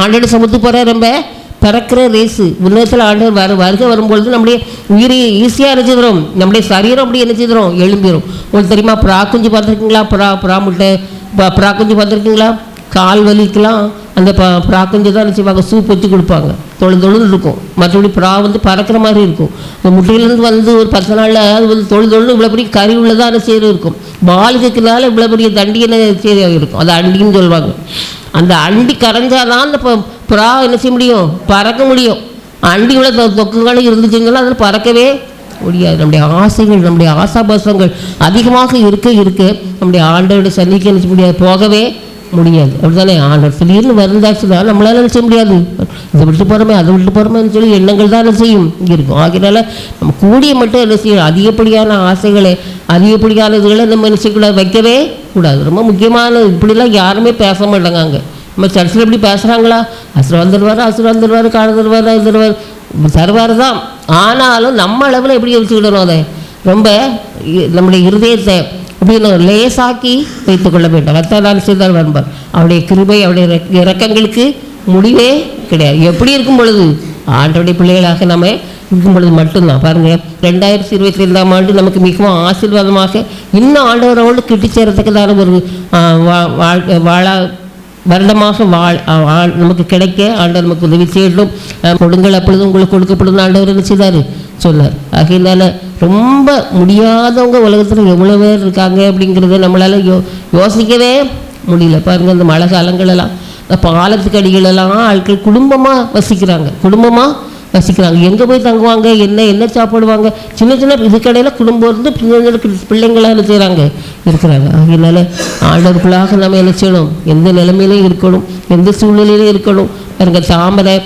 ஆண்டோட சமத்துக்கு போகிற ரொம்ப பறக்கிற ரேஸு. உன்னதத்தில் ஆண்டவர் வருகை வரும்பொழுது நம்முடைய உயிரை ஈஸியாக நினைச்சிடுறோம், நம்முடைய சரீரம் அப்படி நினைச்சிடுறோம், எழும்பிடும். உங்களுக்கு தெரியுமா, புறா குஞ்சு பார்த்துருக்கீங்களா? புறா முட்டை புறா குஞ்சு பார்த்துருக்கீங்களா? கால் வலிக்கலாம் அந்த புறா குஞ்சு தான் நினச்சிப்பாங்க, சூப் வச்சு கொடுப்பாங்க, தொழுன்னு இருக்கும். மற்றபடி புறா பறக்கிற மாதிரி இருக்கும். அந்த முட்டையிலேருந்து ஒரு 10 நாளில் அது தொழுன்னு இவ்வளோ பெரிய கறி உள்ளதாக செய்து இருக்கும். பாலுக்குனால இவ்வளோ பெரிய தண்டியை செய்தியாக இருக்கும். அது அண்டின்னு சொல்லுவாங்க. அந்த அண்டி கரைஞ்சாதான் அந்த புறா என்ன செய்ய முடியும், பறக்க முடியும். அண்டி உள்ள தொக்குகளும் இருந்துச்சுங்கன்னா அதில் பறக்கவே முடியாது. நம்முடைய ஆசைகள், நம்முடைய ஆசாபாசங்கள் அதிகமாக இருக்க நம்முடைய ஆண்டவருடைய சன்னிக்கு என்ன செய்ய முடியாது, போகவே முடியாது. அப்படி தானே ஆண்டவர் திடீர்னு வருந்தாச்சுன்னா நம்மளால என்ன செய்ய முடியாது, இதை விட்டு போகிறோமே அதை விட்டு போகிறோமேன்னு சொல்லி எண்ணங்கள் தான் என்ன செய்யும் இங்கே இருக்கும். ஆகையினால நம்ம கூடிய மட்டும் என்ன செய்யணும், அதிகப்படியான ஆசைகளை அதிகப்படியான இதுகளை நம்ம என்ன செய்யக்கூடாது, வைக்கவே கூடாது. ரொம்ப முக்கியமான இப்படிலாம் யாருமே பேச மாட்டாங்க. நம்ம சர்ச்சில் எப்படி பேசுகிறாங்களா, ஆசீர்வாதம் தருவார் காண தருவார் தான். ஆனாலும் நம்ம அளவில் எப்படி வச்சுக்கிடணும், அதை ரொம்ப நம்முடைய இருதயத்தை அப்படின்னு லேசாக்கி வைத்துக் கொள்ள வேண்டும். அத்தான் செய்தால் வருவார். அவருடைய கிருபை, அவருடைய இரக்கங்களுக்கு முடிவே கிடையாது. எப்படி இருக்கும் பொழுது, ஆண்டவருடைய பிள்ளைகளாக நம்ம இருக்கும் பொழுது மட்டும்தான். பாருங்கள், 2022ஆம் ஆண்டு நமக்கு மிகவும் ஆசீர்வாதமாக இன்னும் ஆண்டவரோடு கிட்டி சேரத்தக்கதான ஒரு வருடமாக நமக்கு கிடைக்க ஆண்டவர் நமக்கு உதவி செய்யணும். கொடுங்கள் அப்பொழுது உங்களுக்கு கொடுக்கப்படும் ஆண்டவர் என்ன செய்தார் சொன்னார். ஆகையினால ரொம்ப முடியாதவங்க உலகத்தில் எவ்வளோ பேர் இருக்காங்க அப்படிங்கிறத நம்மளால் யோசிக்கவே முடியல. பாருங்கள், இந்த மழை காலங்களெல்லாம் இந்த பாலத்துக்கு அடிகளெல்லாம் ஆட்கள் குடும்பமாக வசிக்கிறாங்க. எங்கே போய் தங்குவாங்க, என்ன சாப்பிடுவாங்க, சின்ன இதுக்கடையில் குடும்பம் இருந்து பிள்ளைங்களாம் என்ன செய்கிறாங்க இருக்கிறாங்க. அதனால ஆண்டவர்களாக நம்ம என்ன செய்யணும், எந்த நிலைமையிலையும் இருக்கணும், எந்த சூழ்நிலையிலையும் இருக்கணும். பாருங்க, தாமரை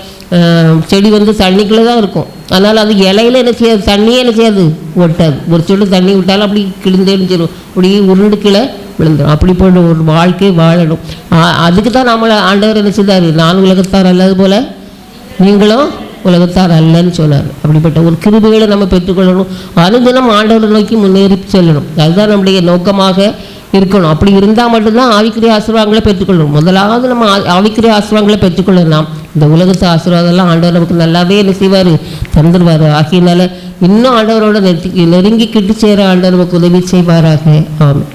செடி தண்ணிக்குள்ளே தான் இருக்கும். அதனால் அது இலையில என்ன செய்யாது, தண்ணியே என்ன செய்யாது, ஒட்டாது. ஒரு சொட்டு தண்ணி விட்டாலும் அப்படி கிழிந்தே செய்யும், அப்படி உருண்டு கீழே விழுந்துடும். அப்படி போன்ற ஒரு வாழ்க்கை வாழணும். அதுக்கு தான் நம்மளை ஆண்டவர் என்ன செய்தார், நான் உலகத்தார் அல்லது போல நீங்களும் உலகத்தார் அல்லன்னு சொன்னார். அப்படிப்பட்ட ஒரு கிருபைகளை நம்ம பெற்றுக்கொள்ளணும். அனுதினம் ஆண்டவரை நோக்கி முன்னேறி செல்லணும். அதுதான் நம்முடைய நோக்கமாக இருக்கணும். அப்படி இருந்தால் மட்டும்தான் ஆவிக்குரிய ஆசீர்வாதங்களை பெற்றுக்கொள்ளணும். முதலாவது நம்ம ஆவிக்குரிய ஆசீர்வாதங்களை பெற்றுக்கொள்ளலாம். இந்த உலகத்து ஆசீர்வாதம்லாம் ஆண்டவர் நமக்கு நல்லாவே என்ன செய்வார், தந்துடுவார். ஆகையினால இன்னும் ஆண்டவரோட நெருங்கி கிட்டு சேர ஆண்டவர் நமக்கு உதவி செய்வாராக. ஆமாம்.